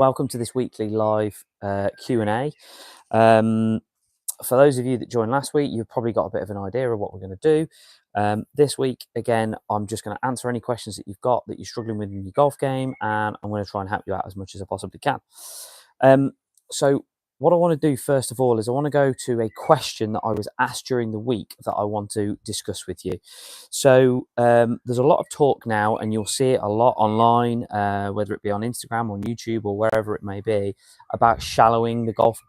Welcome to this weekly live Q&A. For those of you that joined last week, you've probably got a bit of an idea of what we're going to do. This week, again, I'm just going to answer any questions that you've got that you're struggling with in your golf game, and I'm going to try and help you out as much as I possibly can. So what I want to do first of all is I want to go to a question that I was asked during the week that I want to discuss with you. So there's a lot of talk now, and you'll see it a lot online, whether it be on Instagram, on YouTube, or wherever it may be, about shallowing the golf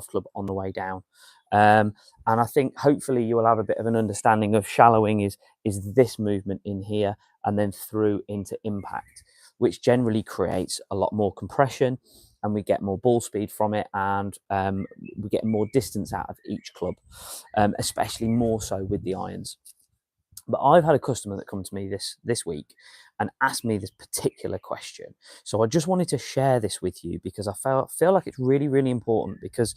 club on the way down. And I think hopefully you will have a bit of an understanding of shallowing is this movement in here and then through into impact, which generally creates a lot more compression, and we get more ball speed from it, and we get more distance out of each club, especially more so with the irons. But I've had a customer that come to me this week and asked me this particular question. So I just wanted to share this with you because I feel like it's really, really important, because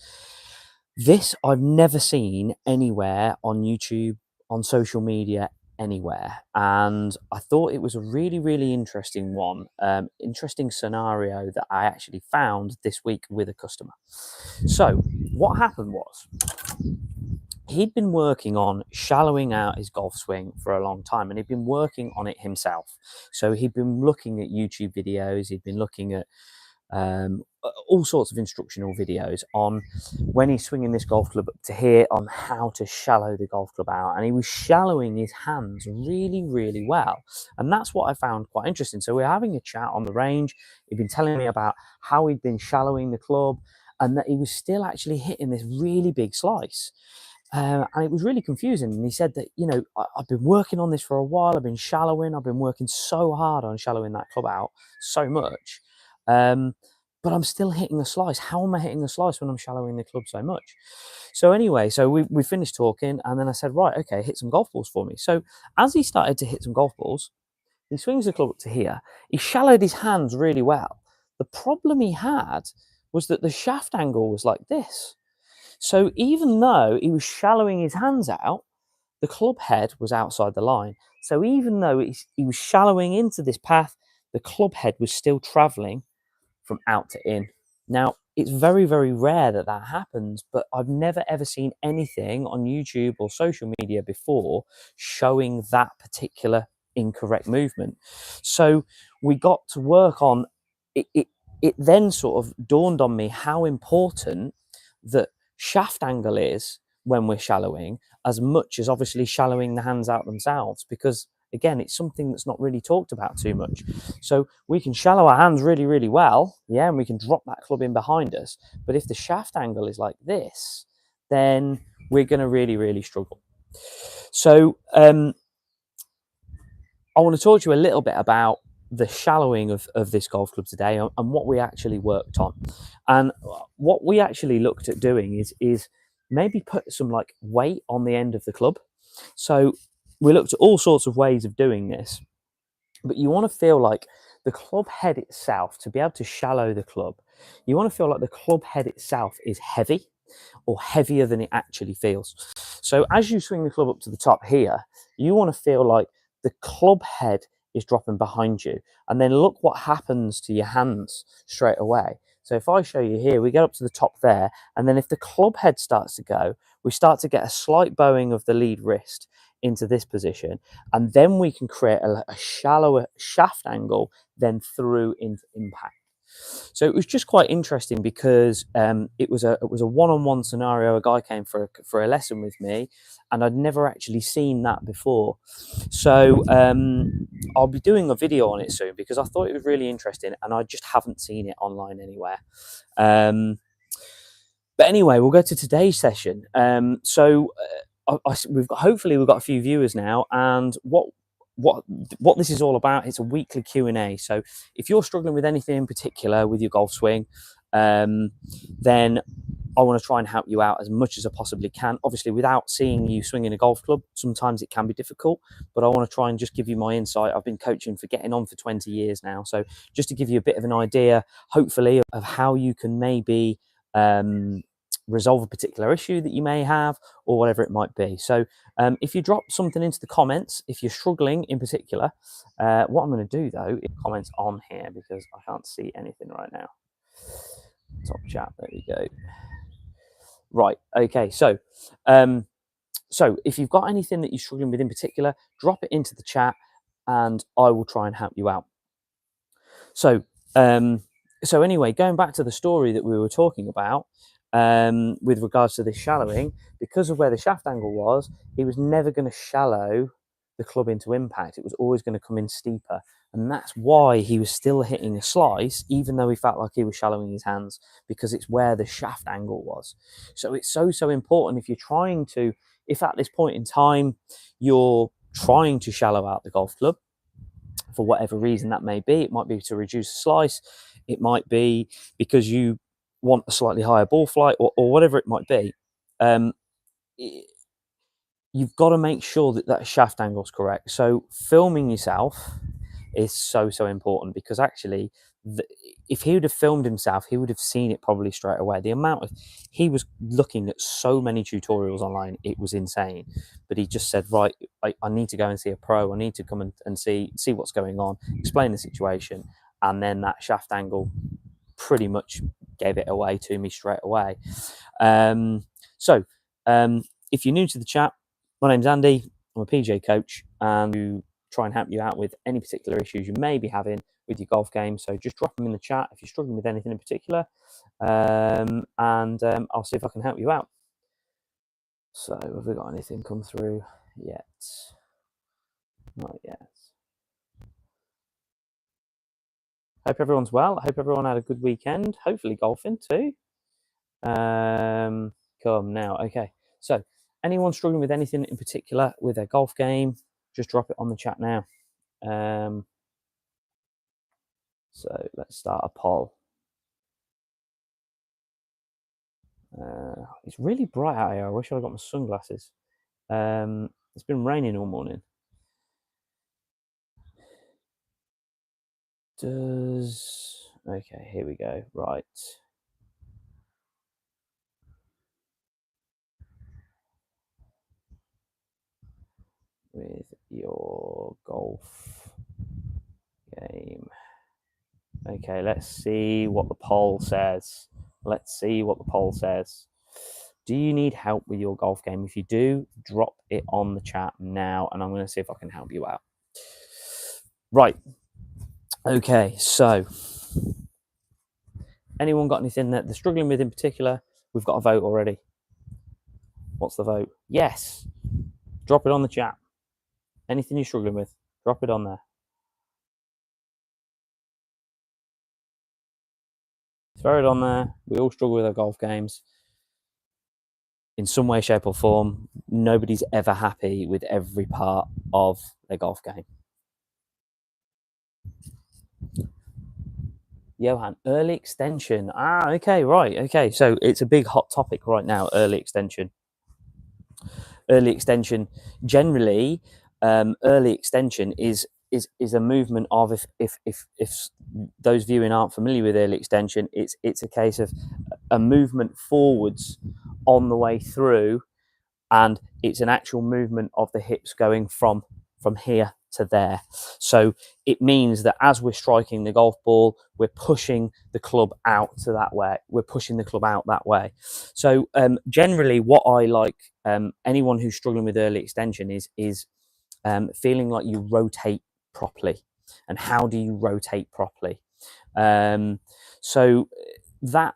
this I've never seen anywhere on YouTube, on social media, anywhere. And I thought it was a really, really interesting one, interesting scenario that I actually found this week with a customer. So what happened was, he'd been working on shallowing out his golf swing for a long time, and he'd been working on it himself. So he'd been looking at YouTube videos, he'd been looking at all sorts of instructional videos on when he's swinging this golf club up to here, on how to shallow the golf club out, and he was shallowing his hands really, really well. And that's what I found quite interesting. So we're having a chat on the range. He'd been telling me about how he'd been shallowing the club, and that he was still actually hitting this really big slice. And it was really confusing. And he said that, I've been working on this for a while. I've been shallowing. I've been working so hard on shallowing that club out so much. But I'm still hitting a slice. How am I hitting a slice when I'm shallowing the club so much? So anyway, so we finished talking, and then I said, right, okay, hit some golf balls for me. So as he started to hit some golf balls, he swings the club up to here. He shallowed his hands really well. The problem he had was that the shaft angle was like this. So even though he was shallowing his hands out, the club head was outside the line. So even though he was shallowing into this path, the club head was still traveling from out to in. Now, it's very, very rare that that happens, but I've never ever seen anything on YouTube or social media before showing that particular incorrect movement. So we got to work on it. It then sort of dawned on me how important that shaft angle is when we're shallowing, as much as obviously shallowing the hands out themselves, because again, it's something that's not really talked about too much. So we can shallow our hands really, really well, yeah, and we can drop that club in behind us. But if the shaft angle is like this, then we're going to really, really struggle. So I want to talk to you a little bit about the shallowing of this golf club today, and what we actually worked on. And what we actually looked at doing is maybe put some like weight on the end of the club. So we looked at all sorts of ways of doing this, but you want to feel like the club head itself, to be able to shallow the club, you want to feel like the club head itself is heavy, or heavier than it actually feels. So as you swing the club up to the top here, you want to feel like the club head is dropping behind you, and then look what happens to your hands straight away. So if I show you here, we get up to the top there, and then if the club head starts to go, we start to get a slight bowing of the lead wrist into this position, and then we can create a shallower shaft angle then through into impact. So it was just quite interesting, because it was a one-on-one scenario. A guy came for a lesson with me, and I'd never actually seen that before. So I'll be doing a video on it soon, because I thought it was really interesting, and I just haven't seen it online anywhere. But anyway, we'll go to today's session. Hopefully we've got a few viewers now, and what this is all about, it's a weekly Q&A. So if you're struggling with anything in particular with your golf swing, then I want to try and help you out as much as I possibly can. Obviously, without seeing you swinging a golf club, sometimes it can be difficult, but I want to try and just give you my insight. I've been coaching for getting on for 20 years now. So just to give you a bit of an idea, hopefully, of how you can maybe resolve a particular issue that you may have, or whatever it might be. So if you drop something into the comments, if you're struggling in particular, what I'm going to do though is comments on here, because I can't see anything right now. Top chat, there we go. Right, okay, so if you've got anything that you're struggling with in particular, drop it into the chat and I will try and help you out. So anyway, going back to the story that we were talking about, with regards to this shallowing, because of where the shaft angle was, he was never going to shallow the club into impact. It was always going to come in steeper. And that's why he was still hitting a slice, even though he felt like he was shallowing his hands, because it's where the shaft angle was. So it's so important if you're trying to, if at this point in time you're trying to shallow out the golf club, for whatever reason that may be. It might be to reduce the slice. It might be because you want a slightly higher ball flight, or whatever it might be. You've got to make sure that that shaft angle is correct. So filming yourself is so important, because actually if he would have filmed himself, he would have seen it probably straight away. The amount of, he was looking at so many tutorials online, it was insane. But he just said, right, I need to go and see a pro. I need to come and see what's going on, explain the situation. And then that shaft angle pretty much gave it away to me straight away. If you're new to the chat, my name's Andy. I'm a PGA coach, and to try and help you out with any particular issues you may be having with your golf game. So just drop them in the chat if you're struggling with anything in particular, and I'll see if I can help you out. So have we got anything come through yet? Not yet. Hope everyone's well. I hope everyone had a good weekend. Hopefully golfing too. Come now. Okay. So anyone struggling with anything in particular with their golf game, just drop it on the chat now. So let's start a poll. It's really bright out here. I wish I'd got my sunglasses. It's been raining all morning. Okay, here we go. Right. With your golf game. Okay, let's see what the poll says. Do you need help with your golf game? If you do, drop it on the chat now, and I'm going to see if I can help you out. Right. Okay, so anyone got anything that they're struggling with in particular? We've got a vote already. What's the vote? Yes. Drop it on the chat. Anything you're struggling with, drop it on there. Throw it on there. We all struggle with our golf games in some way, shape, or form. Nobody's ever happy with every part of their golf game. Johan, early extension. Okay, right. Okay, so it's a big hot topic right now, early extension. Early extension, generally, early extension is a movement of, if those viewing aren't familiar with early extension, it's a case of a movement forwards on the way through, and it's an actual movement of the hips going from here to there. So it means that as we're striking the golf ball, we're pushing the club out to that way. We're pushing the club out that way. So generally, what I like anyone who's struggling with early extension is feeling like you rotate properly. And how do you rotate properly? So that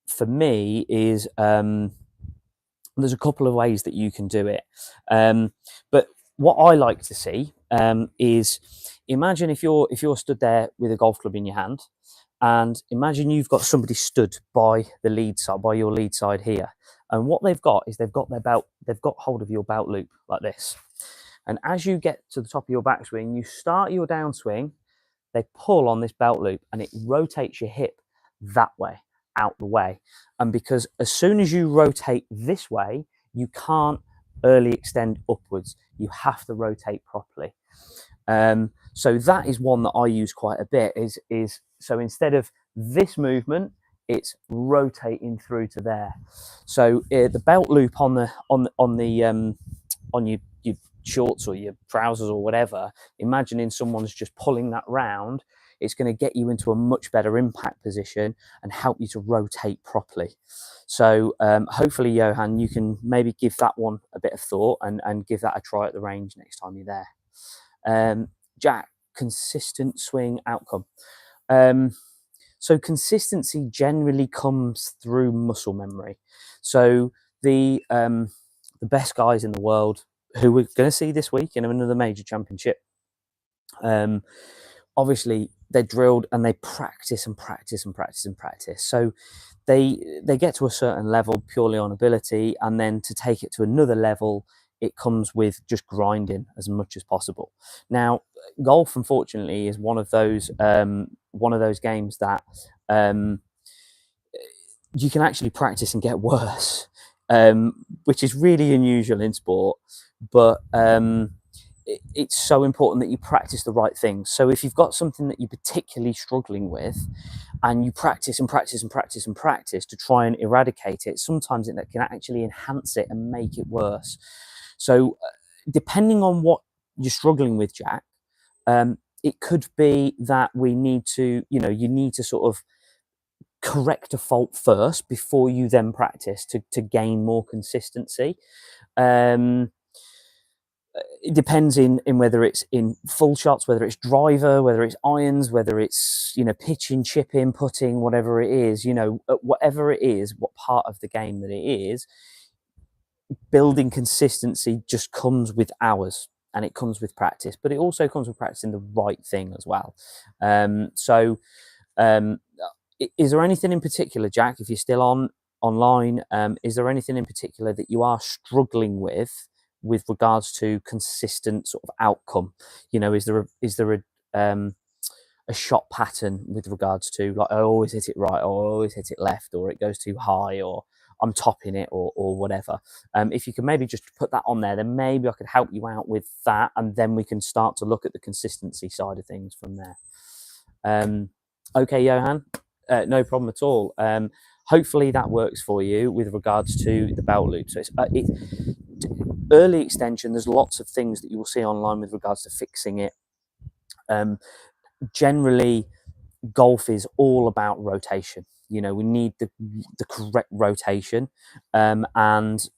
for me is there's a couple of ways that you can do it, but what I like to see is, imagine if you're stood there with a golf club in your hand, and imagine you've got somebody stood by the lead side, by your lead side here, and what they've got is they've got their belt, they've got hold of your belt loop like this, and as you get to the top of your backswing, you start your downswing, they pull on this belt loop and it rotates your hip that way, out the way. And because as soon as you rotate this way, you can't early extend upwards. You have to rotate properly. So that is one that I use quite a bit, is so instead of this movement, it's rotating through to there. So the belt loop on your shorts or your trousers or whatever, imagining someone's just pulling that round, it's going to get you into a much better impact position and help you to rotate properly. So hopefully, Johan, you can maybe give that one a bit of thought and give that a try at the range next time you're there. Jack, consistent swing outcome. So consistency generally comes through muscle memory. So the best guys in the world who we're going to see this week in another major championship, obviously they're drilled and they practice and practice and practice and practice. So they get to a certain level purely on ability, and then to take it to another level, it comes with just grinding as much as possible. Now, golf, unfortunately, is one of those games that you can actually practice and get worse, which is really unusual in sport. But it's so important that you practice the right things. So if you've got something that you're particularly struggling with, and you practice and practice and practice and practice to try and eradicate it, sometimes it can actually enhance it and make it worse. So depending on what you're struggling with, Jack, it could be that we need to, you need to sort of correct a fault first before you then practice to gain more consistency. It depends in whether it's in full shots, whether it's driver, whether it's irons, whether it's pitching, chipping, putting, whatever it is, whatever it is, what part of the game that it is, building consistency just comes with hours and it comes with practice, but it also comes with practicing the right thing as well. Is there anything in particular, Jack, if you're still online, is there anything in particular that you are struggling with regards to consistent sort of outcome? Is there a shot pattern with regards to, like, I always hit it right, or I always hit it left, or it goes too high, or I'm topping it, or whatever? If you could maybe just put that on there, then maybe I could help you out with that, and then we can start to look at the consistency side of things from there. Okay, Johan, no problem at all. Hopefully that works for you with regards to the belt loop. So it's early extension. There's lots of things that you will see online with regards to fixing it. Generally, golf is all about rotation. We need the correct rotation, and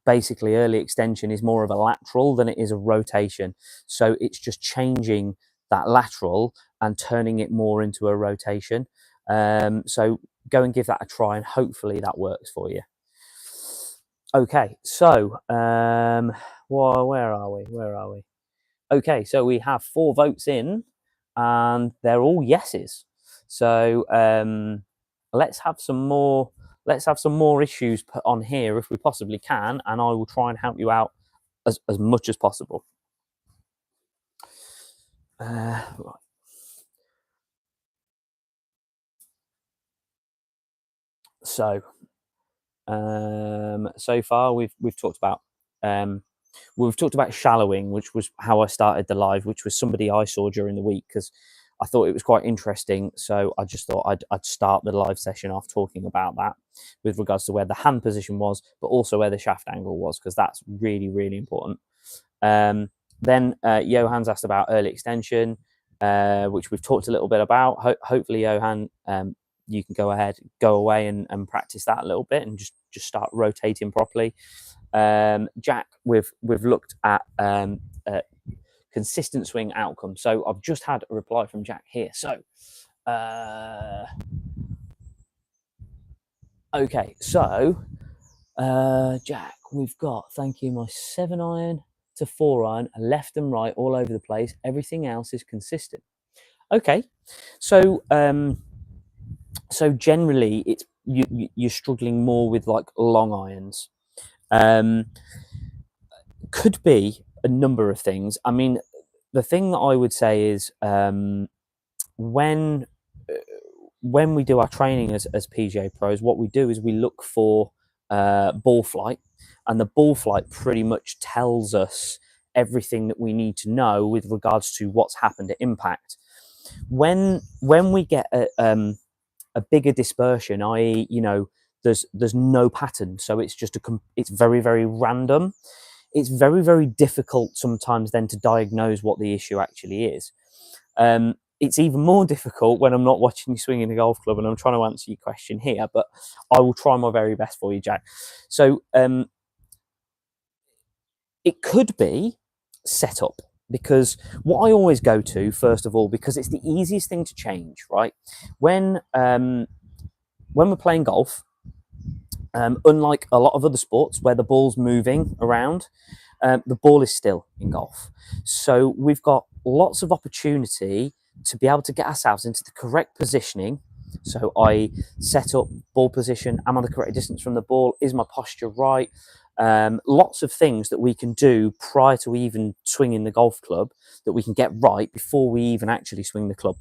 basically early extension is more of a lateral than it is a rotation. So it's just changing that lateral and turning it more into a rotation. So go and give that a try, and hopefully that works for you. Okay, so where are we? Okay, so we have 4 votes in, and they're all yeses. So let's have some more issues put on here if we possibly can, and I will try and help you out as much as possible. Right. So so far we've talked about shallowing, which was how I started the live, which was somebody I saw during the week because I thought it was quite interesting. So I just thought I'd start the live session off talking about that with regards to where the hand position was, but also where the shaft angle was, because that's really, really important. Then Johan's asked about early extension, which we've talked a little bit about. Hopefully, Johan, you can go away and practice that a little bit and just start rotating properly. Jack, we've looked at consistent swing outcome. So I've just had a reply from Jack here. So okay, so Jack, we've got, thank you, my 7-iron to 4-iron, left and right all over the place. Everything else is consistent. Okay, so so generally it's you're struggling more with like long irons. Could be a number of things. I mean, the thing that I would say is when we do our training as PGA pros, what we do is we look for ball flight, and the ball flight pretty much tells us everything that we need to know with regards to what's happened at impact. When we get a bigger dispersion, i.e., there's no pattern, so it's just it's very, very random. It's very, very difficult sometimes then to diagnose what the issue actually is. It's even more difficult when I'm not watching you swing in a golf club and I'm trying to answer your question here, but I will try my very best for you, Jack. So it could be setup, because what I always go to, first of all, because it's the easiest thing to change, right? When we're playing golf, unlike a lot of other sports where the ball's moving around, the ball is still in golf. So we've got lots of opportunity to be able to get ourselves into the correct positioning. So I set up ball position, am I the correct distance from the ball, is my posture right? Lots of things that we can do prior to even swinging the golf club that we can get right before we even actually swing the club.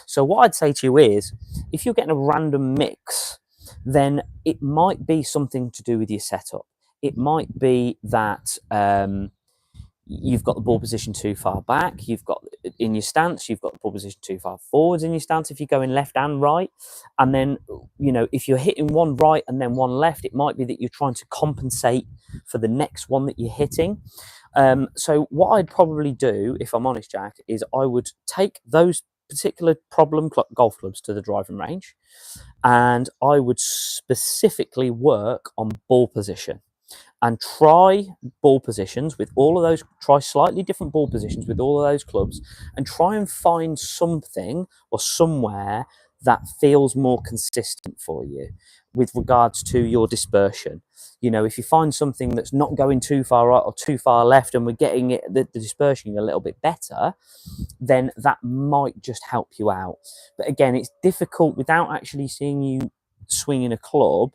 So what I'd say to you is, if you're getting a random mix, then it might be something to do with your setup. It might be that you've got the ball position too far back. You've got in your stance, you've got the ball position too far forwards in your stance if you're going left and right. And then, if you're hitting one right and then one left, it might be that you're trying to compensate for the next one that you're hitting. So what I'd probably do, if I'm honest, Jack, is I would take those particular problem golf clubs to the driving range, and I would specifically work on ball position and try ball positions with all of those, try slightly different ball positions with all of those clubs, and try and find something or somewhere that feels more consistent for you with regards to your dispersion. If you find something that's not going too far right or too far left and we're getting the dispersion a little bit better, then that might just help you out. But again, it's difficult without actually seeing you swinging a club,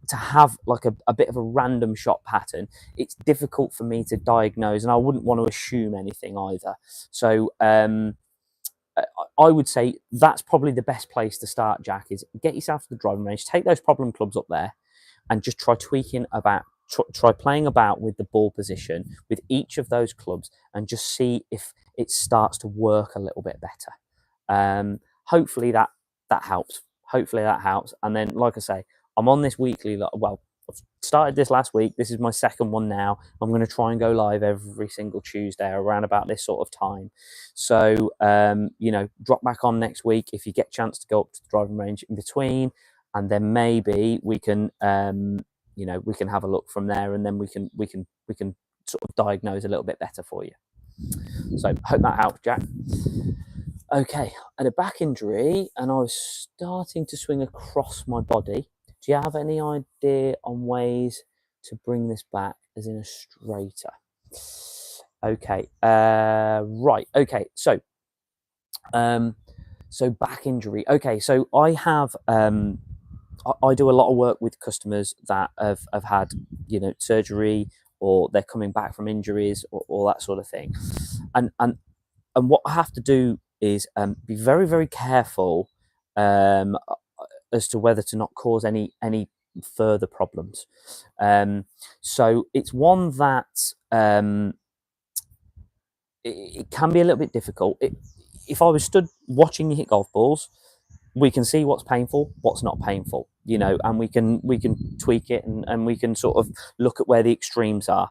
to have like a bit of a random shot pattern. It's difficult for me to diagnose, and I wouldn't want to assume anything either. So I would say that's probably the best place to start, Jack, is get yourself to the driving range, take those problem clubs up there, and just try tweaking about, try playing about with the ball position with each of those clubs, and just see if it starts to work a little bit better. Hopefully that helps. Hopefully that helps. And then, like I say, I'm on this weekly. Well, I've started this last week. This is my second one now. I'm going to try and go live every single Tuesday around about this sort of time. So, drop back on next week if you get a chance to go up to the driving range in between, and then maybe we can, we can have a look from there, and then we can sort of diagnose a little bit better for you. So, hope that helps, Jack. Okay, I had a back injury and I was starting to swing across my body. Do you have any idea on ways to bring this back as in a straighter? Okay, right. Okay, so back injury. Okay, so I have I do a lot of work with customers that have had surgery, or they're coming back from injuries, or that sort of thing, and what I have to do is be very, very careful as to whether to not cause any further problems. So it's one that it can be a little bit difficult. If I was stood watching you hit golf balls, we can see what's painful, what's not painful, and we can tweak it, and we can sort of look at where the extremes are.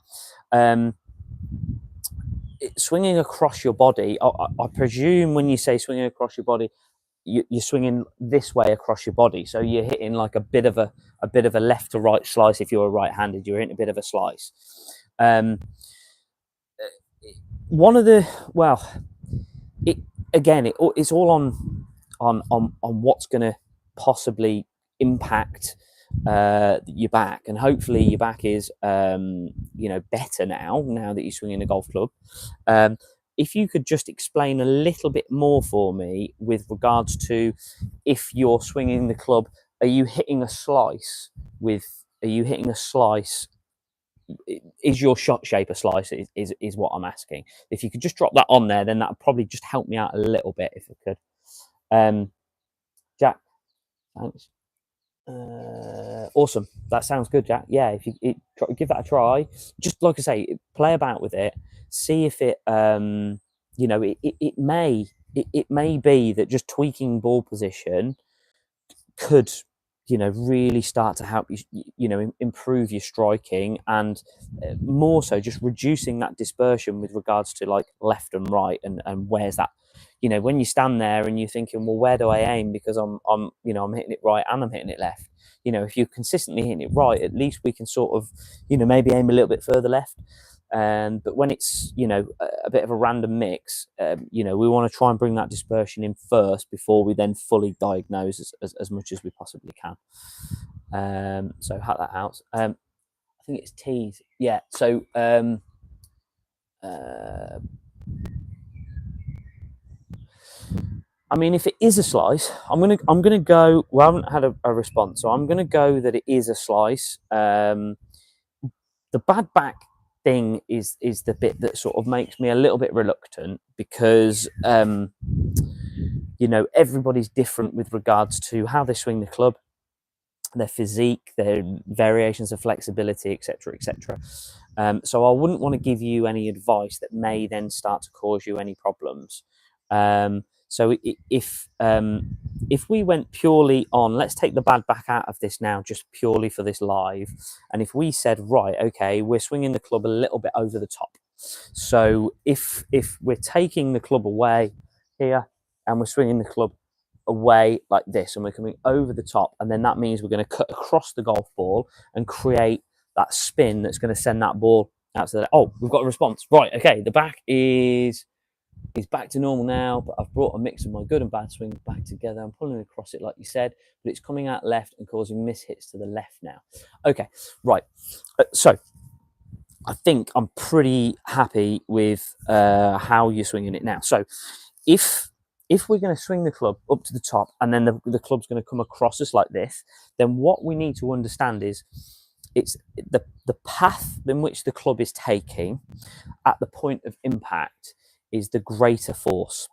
Swinging across your body, I presume when you say swinging across your body, you're swinging this way across your body, so you're hitting like a bit of a left to right slice. If you're right-handed, you're hitting a bit of a slice. One of the it's all on what's going to possibly impact your back, and hopefully your back is better now that you're swinging a golf club. If you could just explain a little bit more for me with regards to, if you're swinging the club, are you hitting a slice? Is your shot shape a slice? Is what I'm asking. If you could just drop that on there, then that would probably just help me out a little bit, if it could. Jack, thanks. Awesome. That sounds good, Jack. Yeah, if you give that a try, just like I say, play about with it, see if it it may be that just tweaking ball position could, you know, really start to help you, you know, improve your striking, and more so just reducing that dispersion with regards to like left and right, and where's that, you know, when you stand there and you're thinking, well, where do I aim, because I'm you know, I'm hitting it right and I'm hitting it left. You know, if you're consistently hitting it right, at least we can sort of, you know, maybe aim a little bit further left. But when it's, you know, a bit of a random mix, you know, we want to try and bring that dispersion in first before we then fully diagnose as much as we possibly can. So hack that out. I think it's tees. Yeah. So I mean, if it is a slice, I'm gonna go. We haven't had a response, so I'm gonna go that it is a slice. The bad back thing is the bit that sort of makes me a little bit reluctant, because you know, everybody's different with regards to how they swing the club, their physique, their variations of flexibility, etc., etc. So I wouldn't want to give you any advice that may then start to cause you any problems. So if we went purely on, let's take the bad back out of this now, just purely for this live, and if we said, right, okay, we're swinging the club a little bit over the top. So if we're taking the club away here and we're swinging the club away like this, and we're coming over the top, and then that means we're going to cut across the golf ball and create that spin that's going to send that ball out to the, oh, we've got a response, right? Okay, the back is back to normal now, but I've brought a mix of my good and bad swings back together. I'm pulling across it like you said, but it's coming out left and causing mishits to the left now. Okay, right. So I think I'm pretty happy with how you're swinging it now. So if we're going to swing the club up to the top and then the club's going to come across us like this, then what we need to understand is it's the path in which the club is taking at the point of impact is the greater force.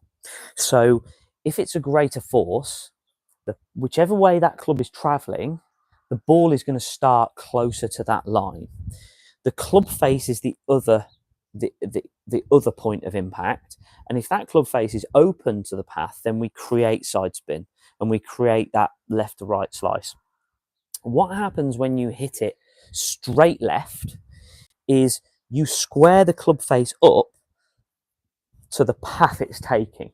So if it's a greater force, whichever way that club is traveling, the ball is going to start closer to that line. The club face is the other point of impact, and if that club face is open to the path, then we create side spin and we create that left to right slice. What happens when you hit it straight left is you square the club face up to the path it's taking.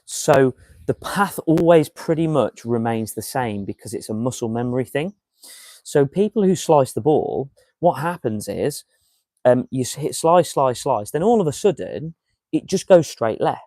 So the path always pretty much remains the same because it's a muscle memory thing. So people who slice the ball, what happens is you hit slice, slice, slice, then all of a sudden it just goes straight left.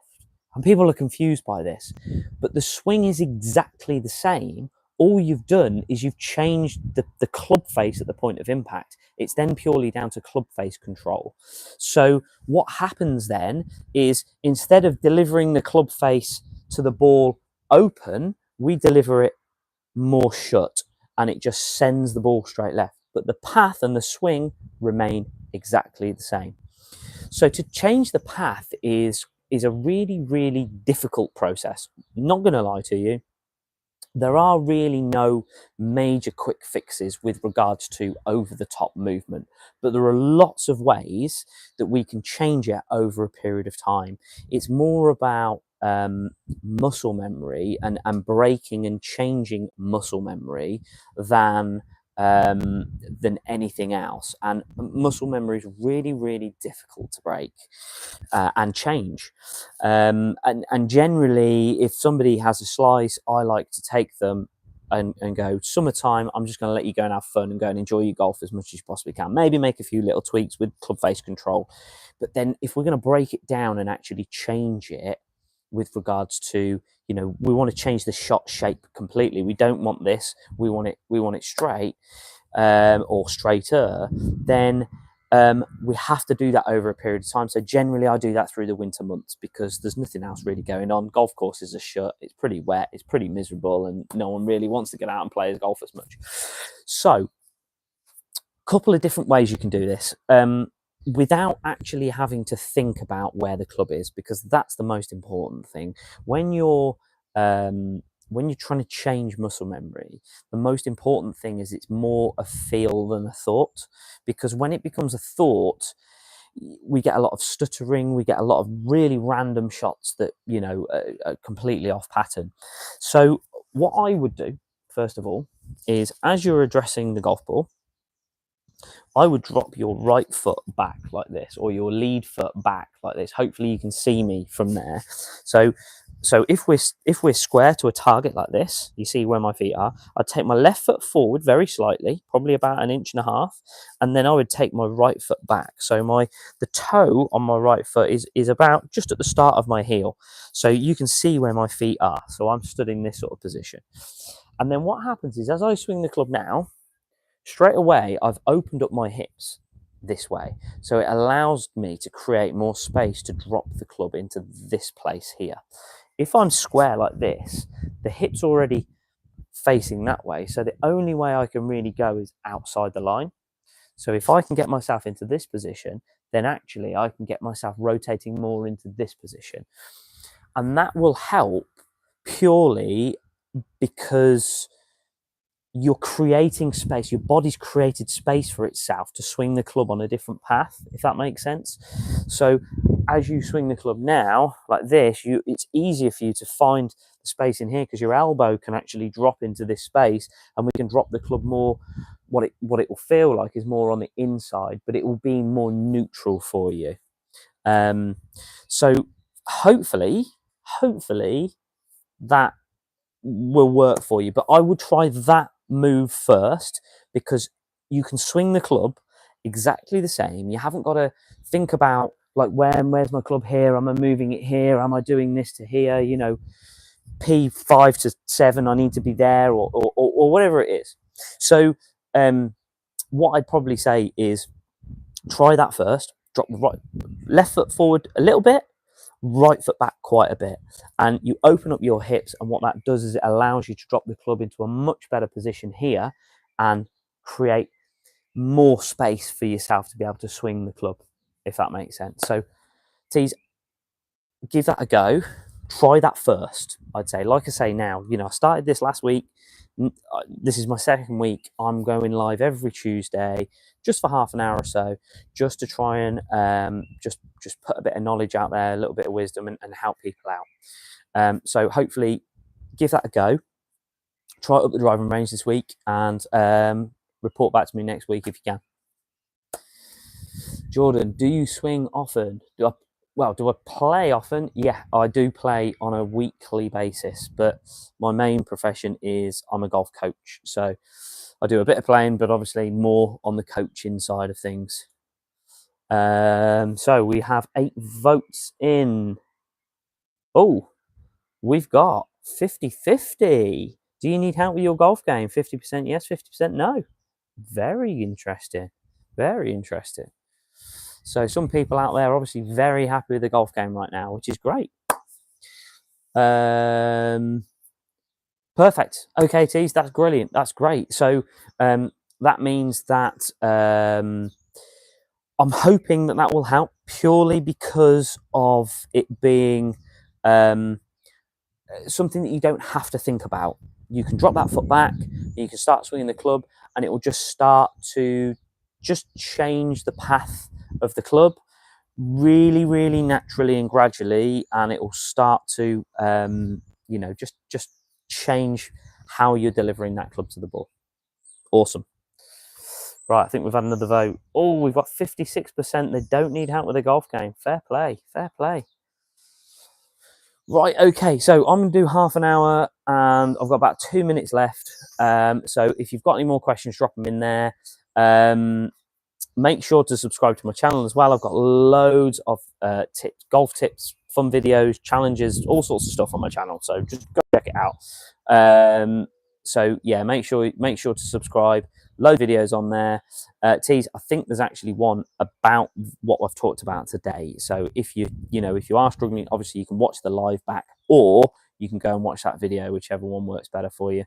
And people are confused by this. But the swing is exactly the same. All you've done is you've changed the club face at the point of impact. It's then purely down to club face control. So what happens then is instead of delivering the club face to the ball open, we deliver it more shut, and it just sends the ball straight left. But the path and the swing remain exactly the same. So to change the path is a really, really difficult process. Not going to lie to you. There are really no major quick fixes with regards to over the top movement, but there are lots of ways that we can change it over a period of time. It's more about muscle memory and breaking and changing muscle memory than anything else. And muscle memory is really, really difficult to break and change. And generally, if somebody has a slice, I like to take them and go, summertime, I'm just going to let you go and have fun and go and enjoy your golf as much as you possibly can. Maybe make a few little tweaks with club face control. But then if we're going to break it down and actually change it with regards to, you know, we want to change the shot shape completely. We don't want this. We want it straight or straighter. Then we have to do that over a period of time. So generally I do that through the winter months because there's nothing else really going on. Golf courses are shut. It's pretty wet. It's pretty miserable, and no one really wants to get out and play golf as much. So a couple of different ways you can do this without actually having to think about where the club is, because that's the most important thing. When you're trying to change muscle memory, the most important thing is it's more a feel than a thought, because when it becomes a thought, we get a lot of stuttering, we get a lot of really random shots that, you know, are completely off pattern. So what I would do first of all, is as you're addressing the golf ball, I would drop your right foot back like this, or your lead foot back like this. Hopefully you can see me from there. So if we're square to a target like this, you see where my feet are, I'd take my left foot forward very slightly, probably about 1.5 inches, and then I would take my right foot back. So the toe on my right foot is about just at the start of my heel. So you can see where my feet are. So I'm stood in this sort of position. And then what happens is, as I swing the club now, straight away, I've opened up my hips this way. So it allows me to create more space to drop the club into this place here. If I'm square like this, the hip's already facing that way. So the only way I can really go is outside the line. So if I can get myself into this position, then actually I can get myself rotating more into this position. And that will help purely because you're creating space. Your body's created space for itself to swing the club on a different path, if that makes sense. So as you swing the club now like this, it's easier for you to find the space in here because your elbow can actually drop into this space, and we can drop the club more. What it will feel like is more on the inside, but it will be more neutral for you. So hopefully that will work for you. But I would try that move first, because you can swing the club exactly the same. You haven't got to think about like where's my club here, am I moving it here, am I doing this to here, you know, P5 to 7 I need to be there, or whatever it is. So what I'd probably say is try that first. Drop the left foot forward a little bit, right foot back quite a bit, and you open up your hips, and what that does is it allows you to drop the club into a much better position here and create more space for yourself to be able to swing the club, if that makes sense. So tease, give that a go. Try that first, I'd say. Like I say now, you know, I started this last week. This is my second week. I'm going live every Tuesday just for half an hour or so, just to try and just put a bit of knowledge out there, a little bit of wisdom, and help people out. So hopefully give that a go. Try it up the driving range this week, and report back to me next week if you can. Jordan, do you swing often? Do I play often? Yeah, I do play on a weekly basis, but my main profession is I'm a golf coach. So I do a bit of playing, but obviously more on the coaching side of things. So we have 8 votes in. Oh, we've got 50-50. Do you need help with your golf game? 50% yes, 50% no. Very interesting. Very interesting. So some people out there are obviously very happy with the golf game right now, which is great. Perfect. Okay, Tees, that's brilliant. That's great. So that means that I'm hoping that will help purely because of it being something that you don't have to think about. You can drop that foot back, you can start swinging the club, and it will just start to just change the path of the club really, really naturally and gradually, and it will start to you know, just change how you're delivering that club to the ball. Awesome. Right, I think we've had another vote. Oh, we've got 56%. They don't need help with the golf game. Fair play. Fair play. Right, okay, so I'm going to do half an hour, and I've got about 2 minutes left. So if you've got any more questions, drop them in there. Make sure to subscribe to my channel as well. I've got loads of tips, golf tips, fun videos, challenges, all sorts of stuff on my channel. So just go check it out. So yeah, make sure to subscribe. Load videos on there. Tees, I think there's actually one about what I've talked about today. So if you are struggling, obviously you can watch the live back, or you can go and watch that video, whichever one works better for you.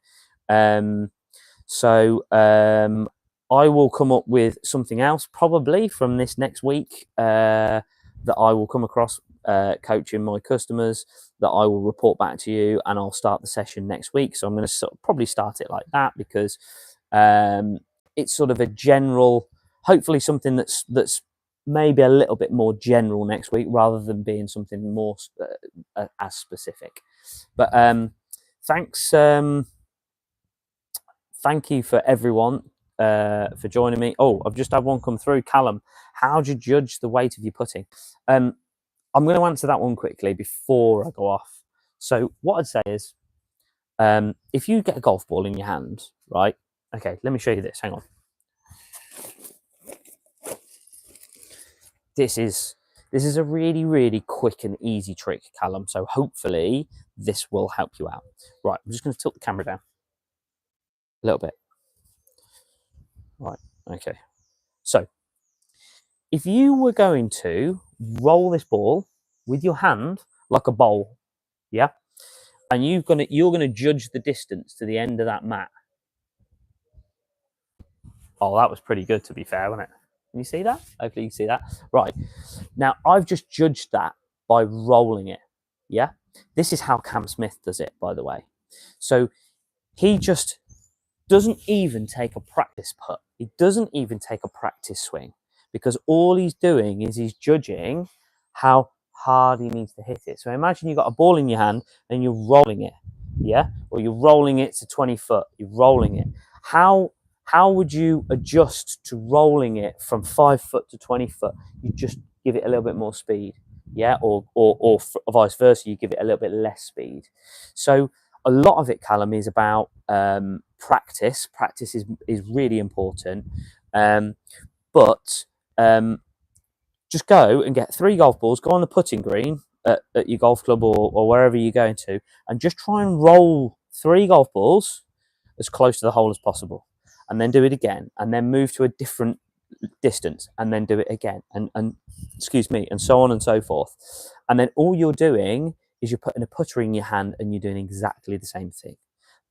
I will come up with something else probably from this next week that I will come across coaching my customers, that I will report back to you, and I'll start the session next week. So I'm going to probably start it like that, because it's sort of a general, hopefully something that's maybe a little bit more general next week, rather than being something more as specific. But thanks thank you for everyone for joining me. Oh, I've just had one come through. Callum, how do you judge the weight of your putting? I'm going to answer that one quickly before I go off. So what I'd say is, if you get a golf ball in your hand, right? Okay, let me show you this. Hang on. This is a really, really quick and easy trick, Callum. So hopefully this will help you out. Right, I'm just going to tilt the camera down a little bit. Right, okay. So if you were going to roll this ball with your hand like a bowl, yeah, and you're gonna judge the distance to the end of that mat. Oh, that was pretty good, to be fair, wasn't it? Can you see that? Hopefully you can see that. Right. Now, I've just judged that by rolling it. Yeah? This is how Cam Smith does it, by the way. So he just doesn't even take a practice putt. He doesn't even take a practice swing, because all he's doing is he's judging how hard he needs to hit it. So imagine you've got a ball in your hand and you're rolling it. Yeah? Or you're rolling it to 20 foot. You're rolling it. How would you adjust to rolling it from 5 foot to 20 foot? You just give it a little bit more speed, yeah, or vice versa. You give it a little bit less speed. So a lot of it, Callum, is about practice. Practice is really important, but just go and get 3 golf balls. Go on the putting green at your golf club or wherever you're going to, and just try and roll 3 golf balls as close to the hole as possible. And then do it again, and then move to a different distance, and then do it again, and excuse me, and so on and so forth. And then all you're doing is you're putting a putter in your hand and you're doing exactly the same thing.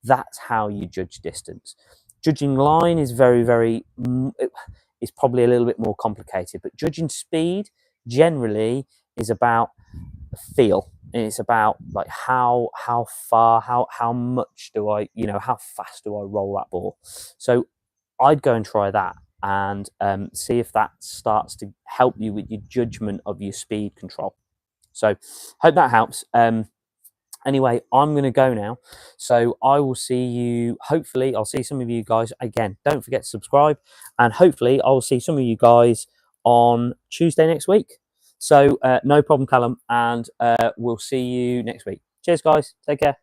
That's how you judge distance. Judging line is it's probably a little bit more complicated, but judging speed generally is about feel. And it's about like how far, how much do I, how fast do I roll that ball? So I'd go and try that and see if that starts to help you with your judgment of your speed control. So hope that helps. Anyway, I'm going to go now. So I will see you, hopefully, I'll see some of you guys. Again, don't forget to subscribe. And hopefully, I will see some of you guys on Tuesday next week. So no problem, Callum. And we'll see you next week. Cheers, guys. Take care.